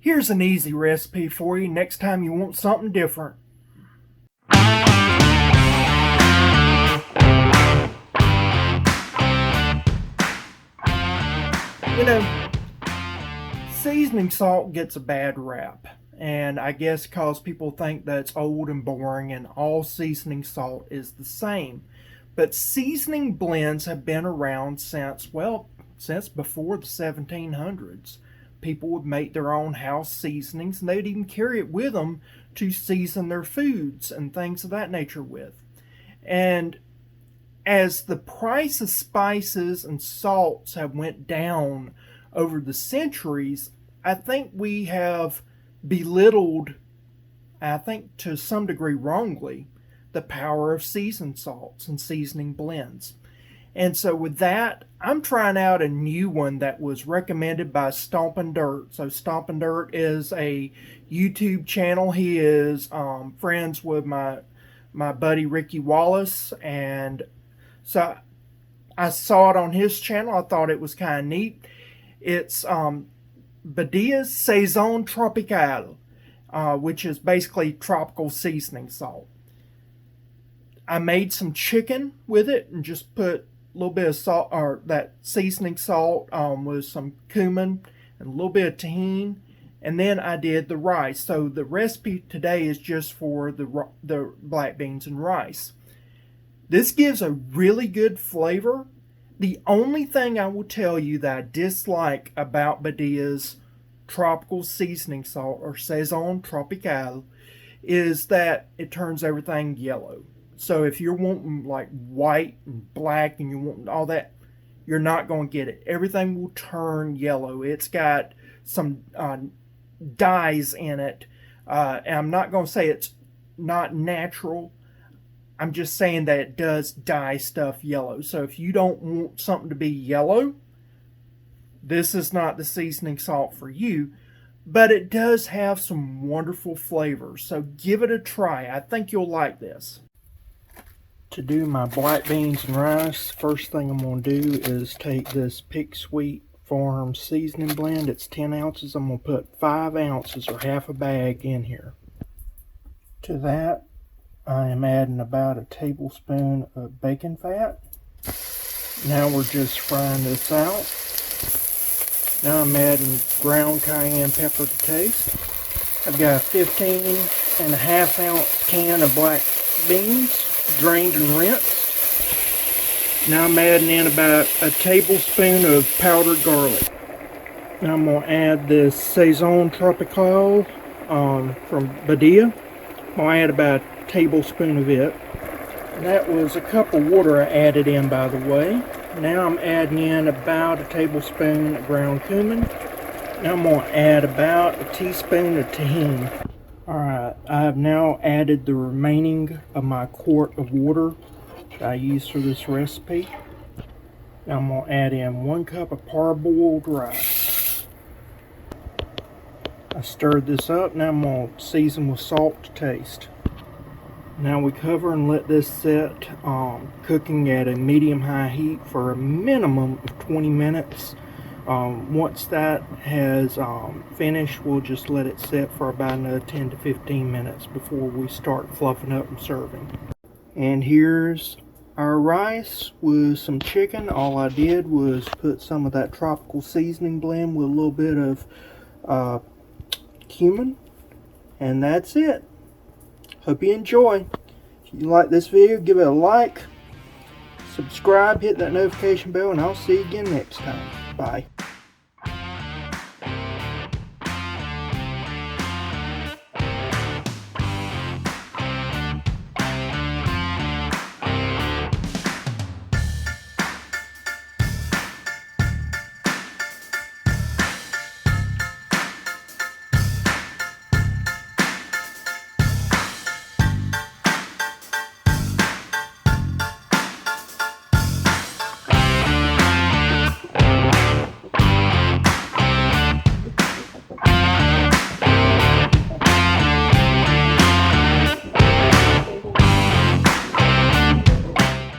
Here's an easy recipe for you next time you want something different. You know, seasoning salt gets a bad rap, and I guess because people think that's old and boring and all seasoning salt is the same. But seasoning blends have been around since before the 1700s. People would make their own house seasonings, and they'd even carry it with them to season their foods and things of that nature with. And as the price of spices and salts have went down over the centuries, I think we have belittled, I think to some degree wrongly, the power of seasoned salts and seasoning blends. And so with that, I'm trying out a new one that was recommended by Stompin' Dirt. So Stompin' Dirt is a YouTube channel. He is friends with my buddy Ricky Wallace, and so I saw it on his channel. I thought it was kind of neat. It's Badia Sazón Tropical, which is basically tropical seasoning salt. I made some chicken with it and just put a little bit of salt, or that seasoning salt, with some cumin and a little bit of Tajin, and then I did the rice. So the recipe today is just for the black beans and rice. This gives a really good flavor. The only thing I will tell you that I dislike about Badia's tropical seasoning salt, or Sazón Tropical, is that it turns everything yellow. So if you're wanting like white and black and you want all that, you're not going to get it. Everything will turn yellow. It's got some dyes in it. And I'm not going to say it's not natural. I'm just saying that it does dye stuff yellow. So if you don't want something to be yellow, this is not the seasoning salt for you. But it does have some wonderful flavors. So give it a try. I think you'll like this. To do my black beans and rice, first thing I'm going to do is take this Pick Sweet Farm seasoning blend. It's 10 ounces. I'm going to put 5 ounces or half a bag in here. To that, I am adding about a tablespoon of bacon fat. Now we're just frying this out. Now I'm adding ground cayenne pepper to taste. I've got a 15.5 ounce can of black beans, drained and rinsed. Now I'm adding in about a tablespoon of powdered garlic. Now I'm going to add this Sazón Tropical from Badia. I'm going to add about a tablespoon of it. And that was a cup of water I added in, by the way. Now I'm adding in about a tablespoon of ground cumin. Now I'm going to add about a teaspoon of Tajin. Alright, I have now added the remaining of my quart of water that I used for this recipe. Now I'm going to add in 1 cup of parboiled rice. I stirred this up. Now I'm going to season with salt to taste. Now we cover and let this set cooking at a medium-high heat for a minimum of 20 minutes. Once that has finished, we'll just let it sit for about another 10 to 15 minutes before we start fluffing up and serving. And here's our rice with some chicken. All I did was put some of that tropical seasoning blend with a little bit of cumin, and that's it. Hope you enjoy. If you like this video, give it a like, subscribe, hit that notification bell, and I'll see you again next time. Bye.